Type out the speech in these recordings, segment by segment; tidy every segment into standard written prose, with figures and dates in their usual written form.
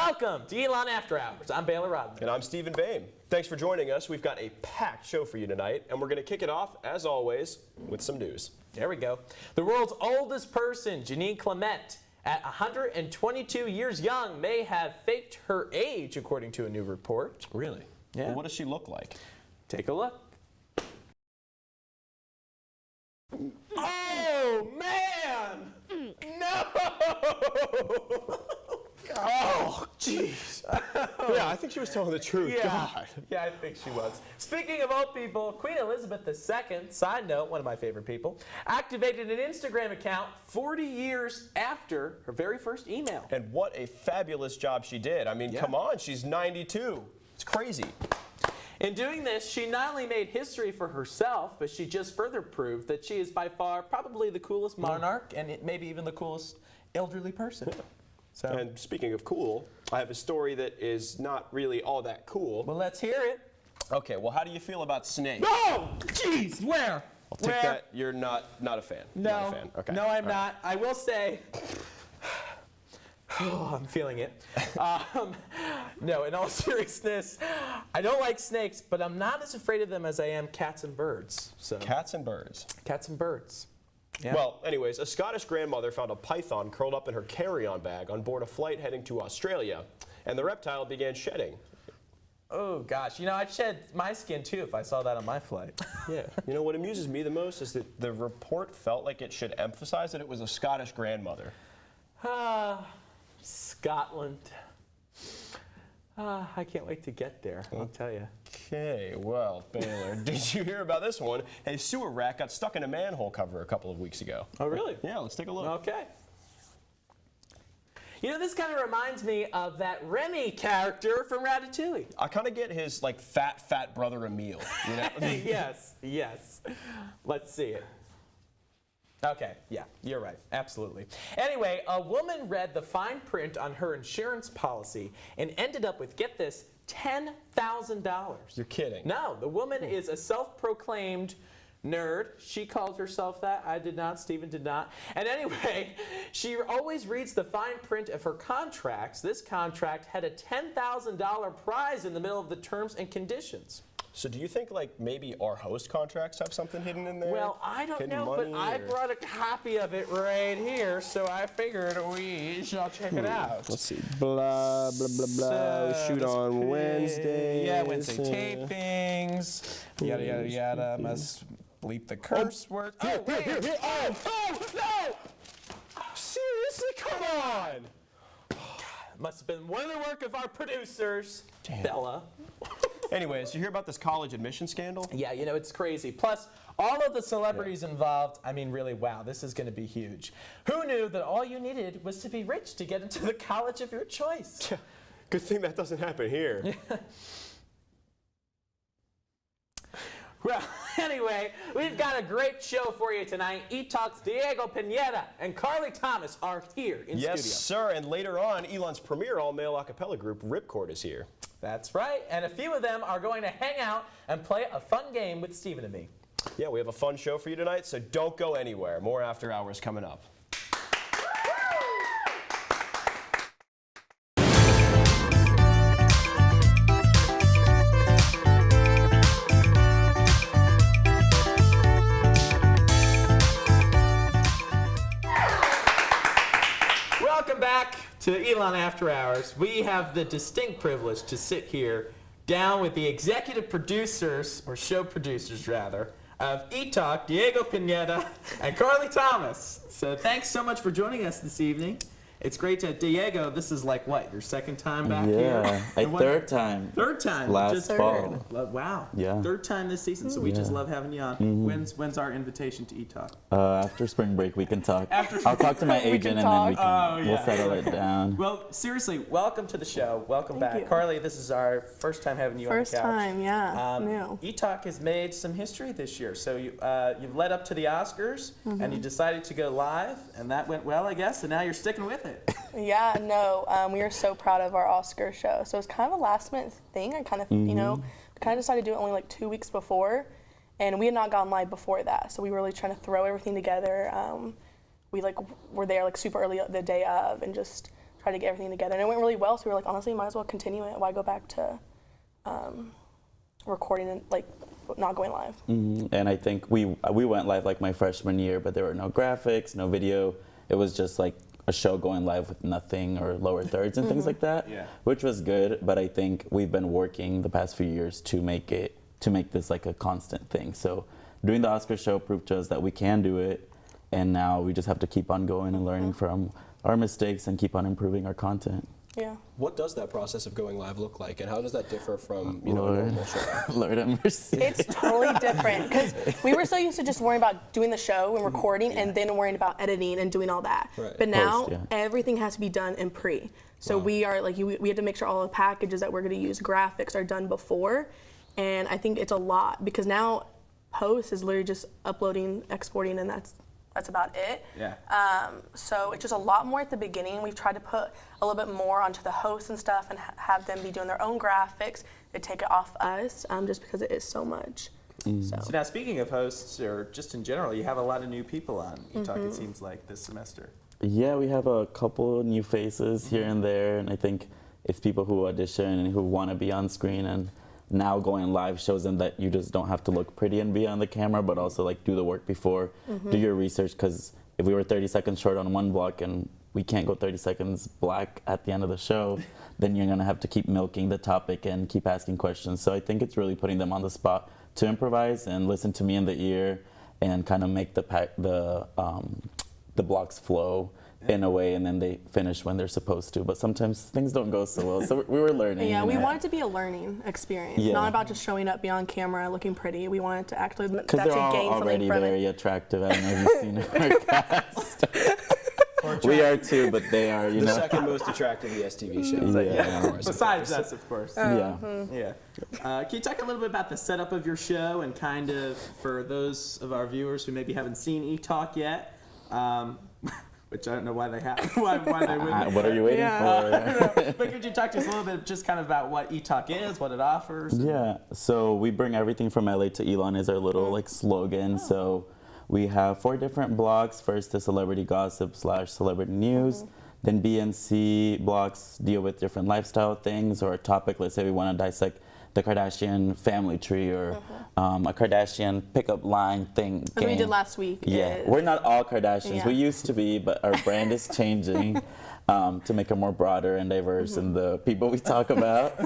Welcome to Elon After Hours. I'm Baylor Rodman. And I'm Stephen Boehm. Thanks for joining us. We've got a packed show for you tonight, and we're going to kick it off, as always, with some news. There we go. The world's oldest person, Janine Clement, at 122 years young, may have faked her age, according to a new report. Really? Yeah. Well, what does she look like? Take a look. Oh, man! No! Oh, jeez. Yeah, I think she was telling the truth. God. Yeah, I think she was. Speaking of old people, Queen Elizabeth II, side note, one of my favorite people, activated an Instagram account 40 years after her very first email. And what a fabulous job she did. I mean, come on, she's 92. It's crazy. In doing this, she not only made history for herself, but she just further proved that she is by far probably the coolest monarch and maybe even the coolest elderly person. Yeah. So. And speaking of cool, I have a story that is not really all that cool. Well, let's hear it. Okay, well, how do you feel about snakes? No! Jeez, where? I'll take that you're not a fan. No, not a fan. Okay. No, I'm not. I will say, oh, I'm feeling it. No, in all seriousness, I don't like snakes, but I'm not as afraid of them as I am cats and birds. So. Cats and birds. Cats and birds. Yeah. Well, anyways, a Scottish grandmother found a python curled up in her carry-on bag on board a flight heading to Australia, and the reptile began shedding. Oh, gosh. You know, I'd shed my skin, too, if I saw that on my flight. Yeah. You know, what amuses me the most is that the report felt like it should emphasize that it was a Scottish grandmother. Scotland. I can't wait to get there, I'll tell you. Okay, well, Baylor, did you hear about this one? A sewer rat got stuck in a manhole cover a couple of weeks ago. Oh, really? Yeah, let's take a look. Okay. You know, this kind of reminds me of that Remy character from Ratatouille. I kind of get his, like, fat brother Emile, you know? Yes, yes. Let's see it. Okay, yeah, you're right, absolutely. Anyway, a woman read the fine print on her insurance policy and ended up with, get this, $10,000. You're kidding. No, the woman is a self-proclaimed nerd. She called herself that. I did not. Stephen did not. And anyway, she always reads the fine print of her contracts. This contract had a $10,000 prize in the middle of the terms and conditions. So do you think, like, maybe our host contracts have something hidden in there? Well, I don't know, but I brought a copy of it right here, so I figured we shall check it out. Let's see. Blah, blah, blah, blah. So shoot on Wednesday. Yeah, Wednesday tapings. Yada, yada, yada. Must bleep the curse word. Here. Oh, no! Seriously, come on! Must have been one of the work of our producers, Bella. Anyways, you hear about this college admission scandal? Yeah, you know, it's crazy. Plus, all of the celebrities involved, I mean, really, wow, this is going to be huge. Who knew that all you needed was to be rich to get into the college of your choice? Good thing that doesn't happen here. Well, anyway, we've got a great show for you tonight. ETalk's Diego Pineda and Carly Thomas are here in studio. Yes, sir, and later on, Elon's premier all-male a cappella group, Ripcord, is here. That's right, and a few of them are going to hang out and play a fun game with Stephen and me. Yeah, we have a fun show for you tonight, so don't go anywhere. More After Hours coming up. Welcome back to Elon After Hours. We have the distinct privilege to sit here down with the executive producers, or show producers rather, of ETalk, Diego Pineda and Carly Thomas. So thanks so much for joining us this evening. It's great to, Diego, this is like what, your second time back here? Yeah, third time. Third time. Last fall. Wow. Yeah. Third time this season, so we just love having you on. When's our invitation to ETalk? After spring break, we can talk. After I'll talk to my agent and then we'll settle it down. Well, seriously, welcome to the show. Welcome back. you. Carly, this is our first time having you on the couch. First time, yeah, new. ETalk has made some history this year. So you've led up to the Oscars, and you decided to go live, and that went well, I guess, and now you're sticking with it. Yeah, no, we are so proud of our Oscar show. So it's kind of a last minute thing. I kind of, you know, we kind of decided to do it only like 2 weeks before, and we had not gone live before that. So we were really trying to throw everything together. We were there like super early the day of and just try to get everything together. And it went really well, so we were like, honestly, might as well continue it. Why go back to recording and like not going live? And I think we went live like my freshman year, but there were no graphics, no video. It was just like a show going live with nothing or lower thirds and things like that, which was good. But I think we've been working the past few years to make this like a constant thing. So doing the Oscar show proved to us that we can do it, and now we just have to keep on going and learning from our mistakes and keep on improving our content. Yeah. What does that process of going live look like, and how does that differ from a normal show? Lord have mercy. It's totally different because we were so used to just worrying about doing the show and recording and then worrying about editing and doing all that. Right. But now Post, everything has to be done in pre. So we are like, we have to make sure all the packages that we're going to use, graphics, are done before. And I think it's a lot because now post is literally just uploading, exporting, and that's about it. Yeah. So it's just a lot more at the beginning. We've tried to put a little bit more onto the hosts and stuff and have them be doing their own graphics to take it off us, just because it is so much. So now, speaking of hosts, or just in general, you have a lot of new people on ETalk, it seems like, this semester. Yeah, we have a couple new faces here and there, and I think it's people who audition and who want to be on screen, and now going live shows them that you just don't have to look pretty and be on the camera, but also like do the work before, do your research, because if we were 30 seconds short on one block and we can't go 30 seconds black at the end of the show, then you're gonna have to keep milking the topic and keep asking questions. So I think it's really putting them on the spot to improvise and listen to me in the ear and kind of make the blocks flow in a way, and then they finish when they're supposed to. But sometimes things don't go so well, so we were learning. Yeah, we want it to be a learning experience, not about just showing up, be on camera, looking pretty. We want it to actually gain something from it. Because they're all already very attractive. I don't know if you've seen our cast. We are too, but they are, The second most attractive ESTV show. Besides us, of course. Yeah. Can you talk a little bit about the setup of your show and kind of, for those of our viewers who maybe haven't seen ETalk yet, which I don't know why they have, why they wouldn't. What are you waiting for? But could you talk to us a little bit just kind of about what ETalk is, what it offers? Yeah, so we bring everything from LA to Elon is our little like slogan. So we have 4 different blocks. First, the celebrity gossip / celebrity news. Then B and C blocks deal with different lifestyle things or a topic. Let's say we want to dissect the Kardashian family tree or a Kardashian pickup line thing. As we did last week. Yeah, we're not all Kardashians. We used to be, but our brand is changing to make it more broader and diverse in the people we talk about.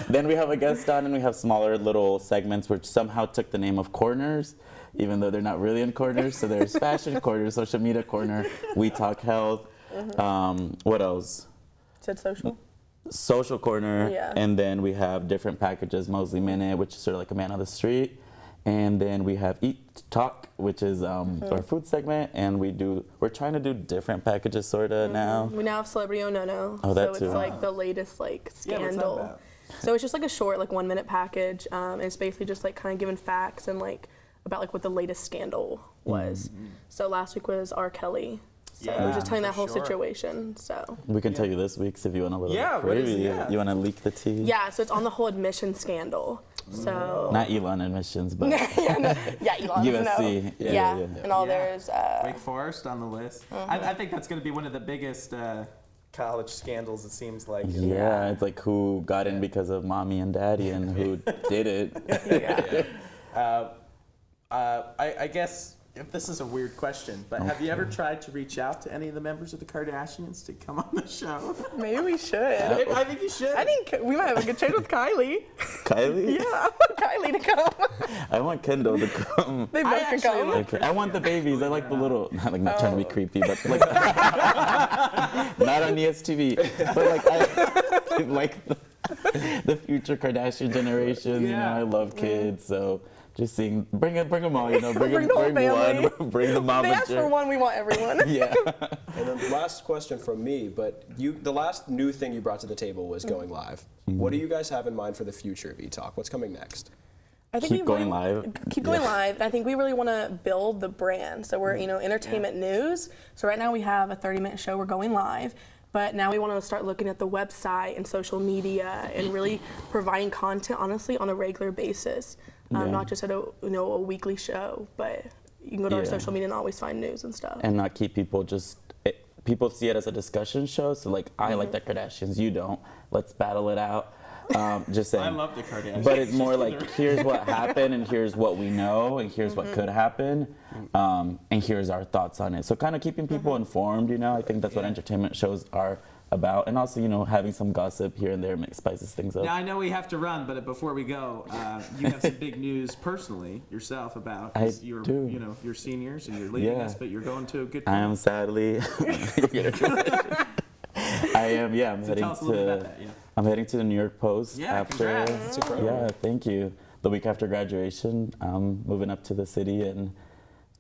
Then we have a guest on, and we have smaller little segments which somehow took the name of corners, even though they're not really in corners. So there's fashion corner, social media corner, we talk health. What else? Said social. Social corner, and then we have different packages, mostly Minute, which is sort of like a man on the street, and then we have ETalk, which is our food segment, and we're trying to do different packages sort of now. We now have Celebrity Oh No No, Oh, that so too. it's like the latest like Yeah, what's that scandal. about? So it's just like a short like 1-minute package, and it's basically just like kind of giving facts and like about like what the latest scandal was. So last week was R. Kelly. So I was just telling that whole situation. So We can tell you this week's if you want a little what is preview. You want to leak the tea? yeah, so it's on the whole admission scandal. So Not Elon admissions, but Elon. USC. No. Yeah. And all there's Wake Forest on the list. I think that's going to be one of the biggest college scandals, it seems like. Yeah, it's like who got in because of mommy and daddy and who did it. I guess if this is a weird question, but have you ever tried to reach out to any of the members of the Kardashians to come on the show? maybe we should. I think you should. I think we might have a good chance with Kylie. Kylie? Yeah, I want Kylie to come. I want Kendall to come. They both can come. Okay. I want the babies. I like the little, not trying to be creepy, but like, not on ESTV, but like, I like the future Kardashian generation. You know, I love kids, so just seeing, bring them all. You know, bring the whole family. one, bring the mama. They asked for one, we want everyone. Yeah. And then last question from me, but the last new thing you brought to the table was going live. What do you guys have in mind for the future of ETalk? What's coming next? I think Keep going live. Keep going live. And I think we really want to build the brand. So we're, entertainment news. So right now we have a 30-minute show. We're going live. But now we want to start looking at the website and social media and really providing content, honestly, on a regular basis. Not just at a weekly show, but you can go to our social media and always find news and stuff. And not keep people just people see it as a discussion show. So like, I like the Kardashians, you don't. Let's battle it out. Just saying. I love the Kardashians. But it's more like, here's what happened, and here's what we know, and here's what could happen, and here's our thoughts on it. So kind of keeping people informed, you know. I think that's what entertainment shows are about, and also, you know, having some gossip here and there spices things up. Now I know we have to run, but before we go, you have some big news personally yourself about your, do. you know, your seniors and you're leaving us, but you're going to a good. I am sadly. I am. Yeah, I'm heading tell us a little bit about that, yeah. I'm heading to the New York Post after. Congrats. That's incredible. Yeah, thank you. The week after graduation, I'm moving up to the city and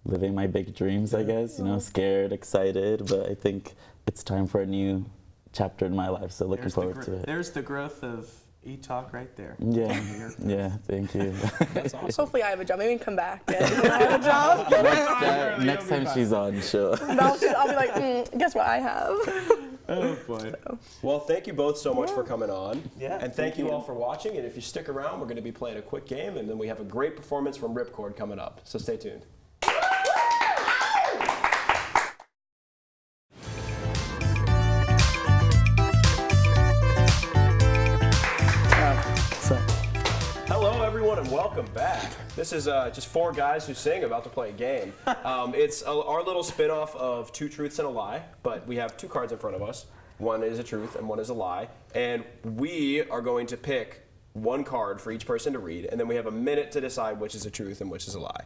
living my big dreams. I guess, you know, scared, excited, but I think it's time for a new chapter in my life. So looking forward to it. There's the growth of ETalk right there. Yeah, yeah, thank you. That's awesome. Hopefully I have a job. Maybe we can come back. Yeah, when I have a job. Next time she's on, she'll. I'll be like, guess what I have? Oh boy. Well, thank you both so much for coming on. Yeah, And thank you all for watching. And if you stick around, we're going to be playing a quick game, and then we have a great performance from Ripcord coming up. So stay tuned. Hello, everyone, and welcome back. This is just four guys who sing about to play a game. It's our little spin-off of Two Truths and a Lie, but we have two cards in front of us. One is a truth and one is a lie. And we are going to pick one card for each person to read, and then we have a minute to decide which is a truth and which is a lie.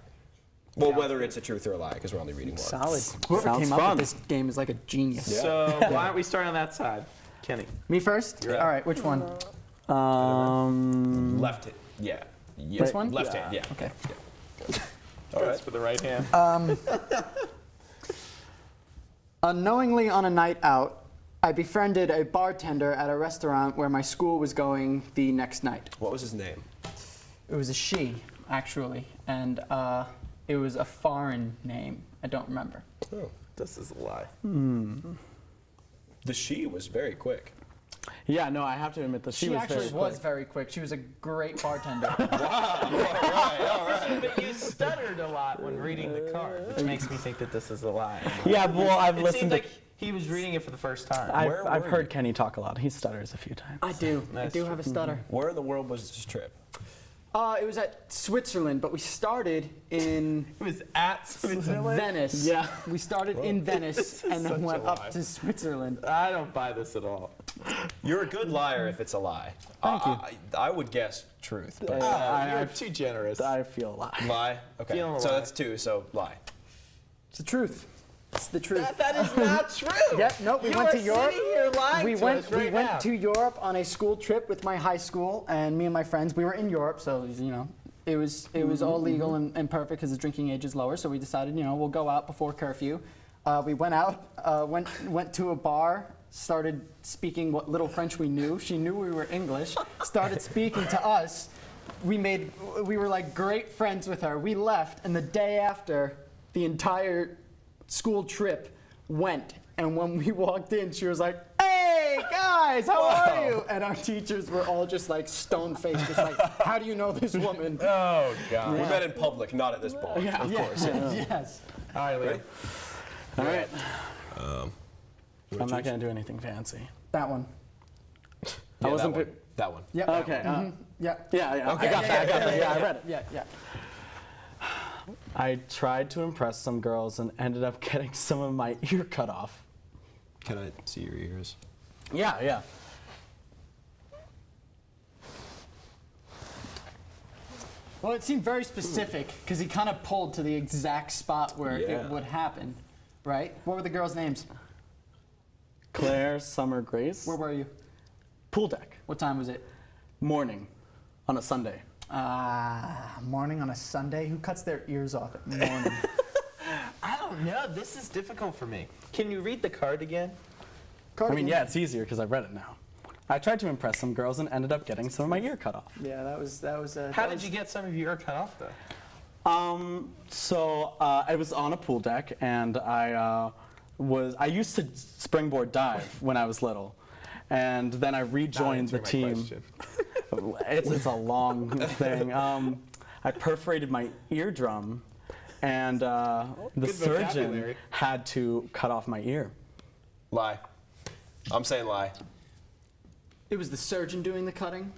Well, whether it's a truth or a lie, because we're only reading one. Solid. Whoever Sounds came fun. up with this game is like a genius. Yeah. So why don't we start on that side, Kenny? Me first? You're up. All right, which one? Left hand. Yeah. This one? Left hand, yeah. Okay. All right. That's for the right hand. Unknowingly on a night out, I befriended a bartender at a restaurant where my school was going the next night. What was his name? It was a she, actually, and it was a foreign name. I don't remember. Oh. This is a lie. The she was very quick. Yeah, no, I have to admit that She was actually very was quick. very quick. She was a great bartender. But you stuttered a lot when reading the card, which makes me think that this is a lie. Yeah, well, I've It listened seemed to. like he was reading it for the first time. I've heard Kenny talk a lot. He stutters a few times. I do. I That's do true. have a stutter. Where in the world was this trip? It was at Switzerland, but we started in It was at Switzerland. Venice. Yeah. We started in Venice and such then a went lie. up to Switzerland. I don't buy this at all. You're a good liar if it's a lie. Thank you. I would guess truth, but You're too generous. I feel a lot. lie. Okay, Feeling a so lie. that's two. So lie. It's the truth. It's the truth. That is not true. Yep, nope, we You went are to Europe. sitting here lying We to went us right we went now. to Europe on a school trip with my high school, and me and my friends. We were in Europe, so you know, it was all legal and perfect because the drinking age is lower. So we decided, you know, we'll go out before curfew. We went out, went to a bar, started speaking what little French we knew. She knew we were English. Started speaking to us. We were like great friends with her. We left, and the day after, the entire school trip went. And when we walked in, she was like, "Hey guys, how are you?" And our teachers were all just like stone-faced, just like, "How do you know this woman?" Oh God. We met in public, not at this bar. Of course. Yes. All right, Lee. All right. You I'm wanna not choose? going to do anything fancy. That one. Yeah, wasn't that one. That one. Yep. Okay. Yeah. Yeah. Okay. I got that. Yeah, I read it. Yeah. I tried to impress some girls and ended up getting some of my ear cut off. Can I see your ears? Yeah. Well, it seemed very specific because he kind of pulled to the exact spot where Yeah. it would happen, right? What were the girls' names? Claire, Summer, Grace. Where were you? Pool deck. What time was it? Morning. On a Sunday. Morning on a Sunday. Who cuts their ears off at morning? I don't know. This is difficult for me. Can you read the card again? I mean, yeah, it's easier because I've read it now. I tried to impress some girls and ended up getting some of my ear cut off. Yeah, that was. How did you get some of your ear cut off, though? I was on a pool deck and I used to springboard dive when I was little, and then I rejoined the team. It's a long thing. I perforated my eardrum, and the Good surgeon vocabulary. had to cut off my ear. Lie. I'm saying lie. It was the surgeon doing the cutting,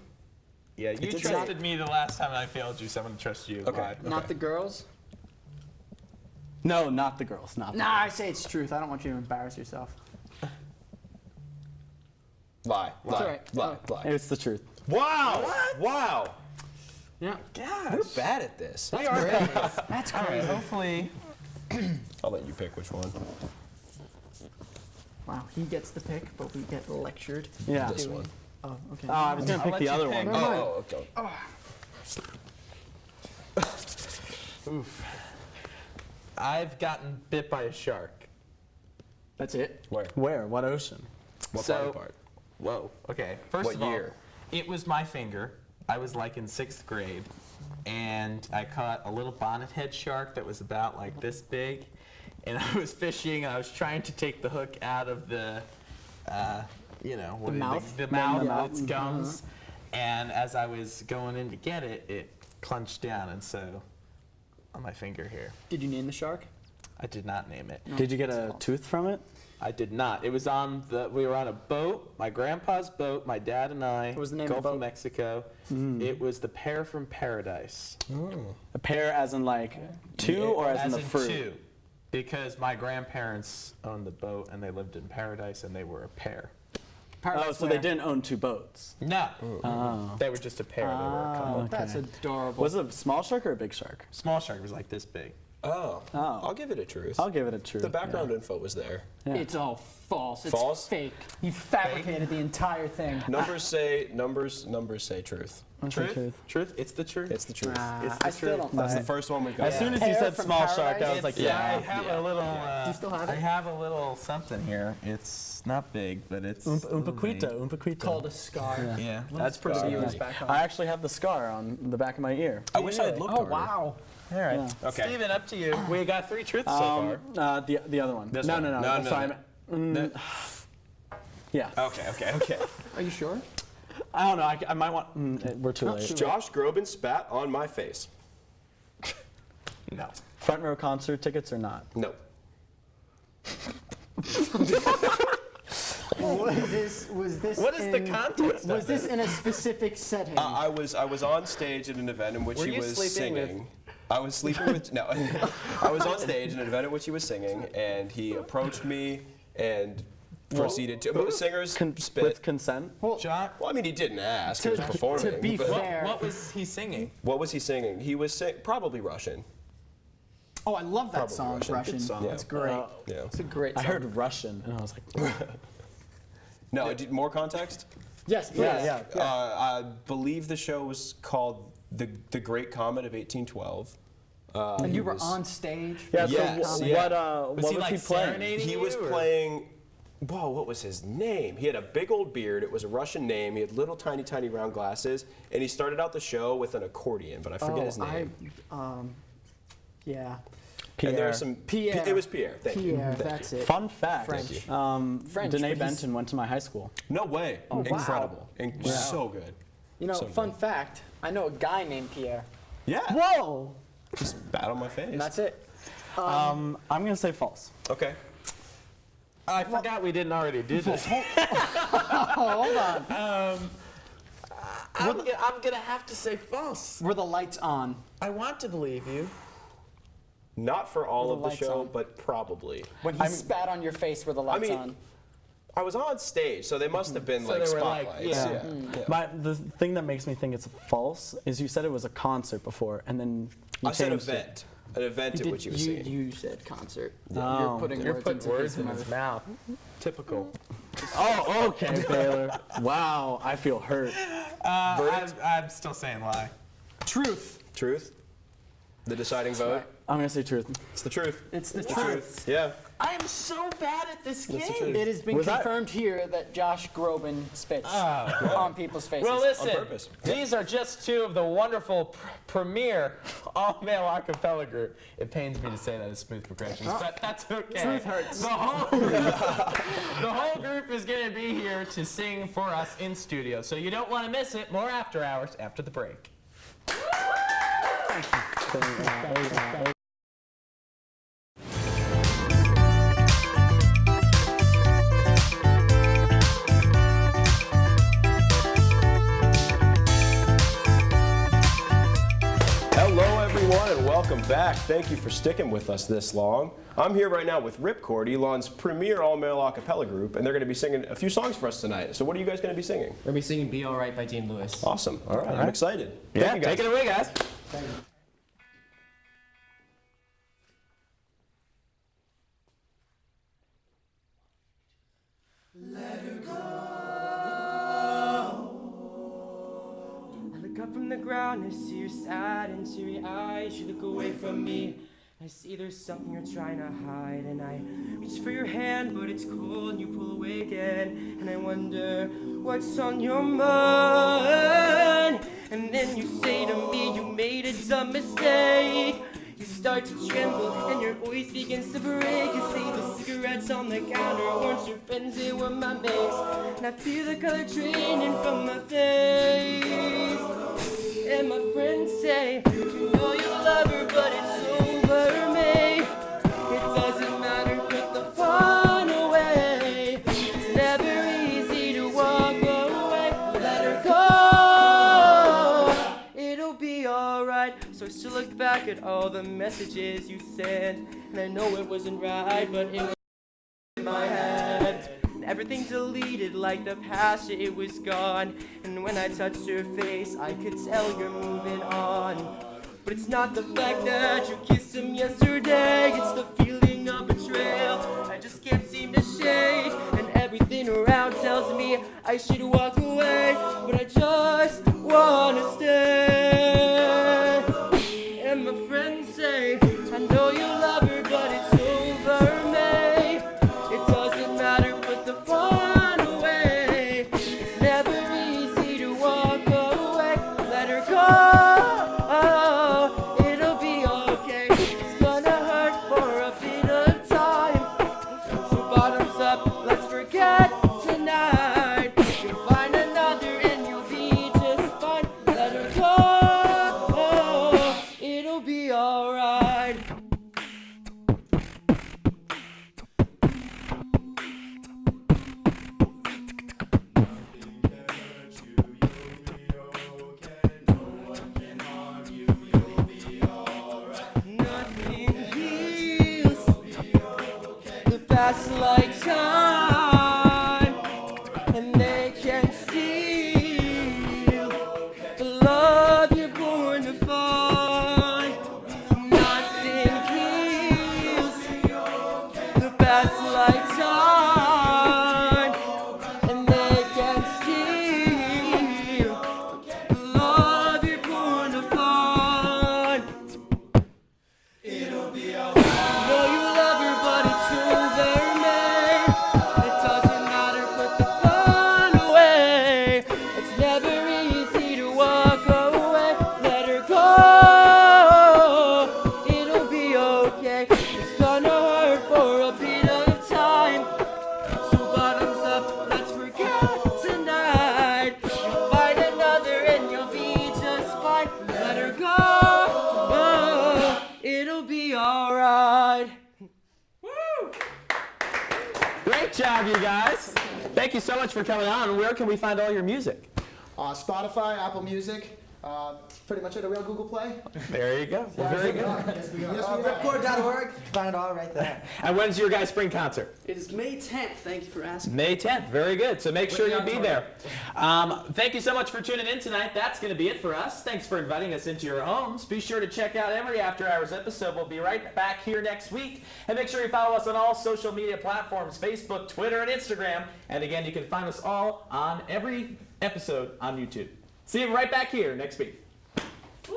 Yeah, you did trusted me the last time I failed you, so I'm gonna trust you. Okay. Lied. not the girls. No, not the girls. Not the Nah, I say it's truth. I don't want you to embarrass yourself. Lie. Lie. all right. Lie. Lie. It's the truth. Wow. Wow. Yeah. We're bad at this. We are bad. That's All right, crazy. hopefully. I'll let you pick which one. Wow, he gets the pick, but we get lectured. Yeah. This one. Oh, okay. I was gonna I'll pick let the you other pick. one. Oh, okay. I've gotten bit by a shark. That's it. Where? Where? What ocean? What So- body part? Whoa. Okay. First What of all, year? it was my finger. I was like in 6th grade, and I caught a little bonnethead shark that was about like this big, and I was fishing. And I was trying to take the hook out of the, what is mouth? the mouth The with mouth. its gums, and as I was going in to get it, it clenched down, and so on my finger here. Did you name the shark? I did not name it. Did you get a tooth from it? I did not. It was we were on a boat, my grandpa's boat, my dad and I, What was the name of Gulf the of boat? Mexico. It was the pear from paradise. A pear as in like two or as in the fruit? Two, because my grandparents owned the boat and they lived in paradise and they were a pair. Oh, so they didn't own two boats. No, they were just a pair. They were a couple. That's Okay. adorable. Was it a small shark or a big shark? Small shark was like this big. Oh. Oh. I'll give it a truth. I'll give it a truth. The background info was there. Yeah. It's all false. It's False? fake. You fabricated the entire thing. Numbers say truth. Truth. It's the truth. It's the truth. It's the I still truth. don't That's buy the it. first one we got. As soon as you Pear said from small shark, I paradise? was like, I yeah. have a little. Do you still have I it? have a little something here. It's not big, but it's Oompa Quito. Called a scar. Yeah, That's pretty Viewers easy. back home. I actually have the scar on the back of my ear. I wish I had looked Oh, harder. wow. All right. Yeah. Okay. Steven, up to you. We got 3 truths so far. The other one. This no, one. no, no, No, no. no, Sorry. no. Yeah. Okay. Are you sure? I don't know. I might want. We're too late. Josh Groban spat on my face. No. Front row concert tickets or not? No. Was this What is the in- context of Was this in a specific setting? I was on stage at an event in which Were he you was sleeping with- singing. I was sleeping with no. I was on stage at an event in which he was singing, and he approached me and proceeded to. Singers spit. With consent? John, Well, I mean, he didn't ask. He was performing. to be but- fair, what was he singing? What was he singing? He was probably Russian. oh, I love that Probably song, Russian. Russian. Good song. That's great. Yeah. It's a great I song. heard Russian, and I was like, No, more context? Yes, please. yeah. I believe the show was called The Great Comet of 1812. And you were was- on stage. yeah. Yes, So yeah. what was he like he playing? serenading He you, was or- playing. Whoa, what was his name? He had a big old beard. It was a Russian name. He had little tiny round glasses, and he started out the show with an accordion, but I forget his name. Yeah. Pierre. And there was some. Pierre. It was Pierre. Thank you. Pierre, that's it. Fun fact. French. French, Danae but he's- Benton went to my high school. No way. wow. Incredible. So good. You know, So fun good. fact, I know a guy named Pierre, Yeah. Whoa! Just bat on my face. and that's it. I'm gonna say false. Okay. I forgot we didn't already do this. Hold on. I'm gonna have to say false. Were the lights on? I want to believe you. Not for all The of the lights show, on. but probably. When he spat on your face, were the lights mean, on? I was on stage, so they must have been So like they were like, spotlights. yeah. The thing that makes me think it's false is you said it was a concert before, and then you I said changed event. An event at which he was singing. You said concert. Oh. You're putting You're words putting into words his in his mouth. mouth. Typical. Oh, okay, Baylor. Wow, I feel hurt. I'm still saying lie. Truth. Truth? The deciding vote? I'm gonna say truth. It's the truth. It's the The truth. truth. Yeah. I am so bad at this That's the game. truth. It has been Was that- confirmed here that Josh Groban spits on people's faces. Well, listen, purpose. these are just 2 of the wonderful premier all-male a cappella group. It pains me to say that as smooth progressions, but that's okay. Truth hurts. The whole group is going to be here to sing for us in studio, so you don't want to miss it. More after hours after the break. welcome back. Thank you for sticking with us this long. I'm here right now with Ripcord, Elon's premier all-male a cappella group, and they're going to be singing a few songs for us tonight. So what are you guys going to be singing? We're going to be singing Be Alright by Dean Lewis. Awesome. All right. I'm excited. Yeah, Thank you, guys. take it away, guys. I look up from the ground, I see your sad and teary eyes. You look away from me, I see there's something you're trying to hide. And I reach for your hand, but it's cold, and you pull away again. And I wonder what's on your mind. And then you say to me, you made a dumb mistake. You start to tremble and your voice begins to break. You say the cigarettes on the counter weren't your friends, they were my mates. And I feel the color draining from my face. And my friends say, you know you love her, but it's over me. It doesn't matter, put the fun away. It's never easy to walk away. Let her go, it'll be alright. So I still look back at all the messages you sent, and I know it wasn't right, but it was in my head. And everything deleted like the past, it was gone. And when I touched your face, I could tell you're moving on. But it's not the fact that you kissed him yesterday, it's the feeling of betrayal I just can't seem to shake. And everything around tells me I should walk away, but I just wanna stay. And my friends say, I know you love her, but it's over me. It doesn't matter, put the fun away. It's never easy to walk away. Let her go, it'll be okay. It's gonna hurt for a bit of time. So bottoms up, let's forget tonight. You'll find another and you'll be just fine. Let her go, it'll be alright. Nothing heals the past like time, and they can steal the love you're born to find. Nothing heals the past like time, and they can steal the love you're born to find. It'll be alright. Know you love her, but it's over me. It doesn't matter, put the fun away. It's never easy to walk away. Let her go, it'll be okay. It's gonna hurt for a bit of time. So bottoms up, let's forget tonight. You'll find another and you'll be just fine. Let her go, it'll be alright. Great job, you guys. Thank you so much for coming on. Where can we find all your music? Spotify, Apple Music, pretty much it. Are we on Google Play? There you go. Well, very good. Yes, we are. Ripcord.org. Find it all right there. And when's your guys' spring concert? It is May 10th. Thank you for asking. May 10th. Very good. So make sure you be there. Thank you so much for tuning in tonight. That's going to be it for us. Thanks for inviting us into your homes. Be sure to check out every After Hours episode. We'll be right back here next week. And make sure you follow us on all social media platforms, Facebook, Twitter, and Instagram. And again, you can find us all on every episode on YouTube. See you right back here next week. Woo!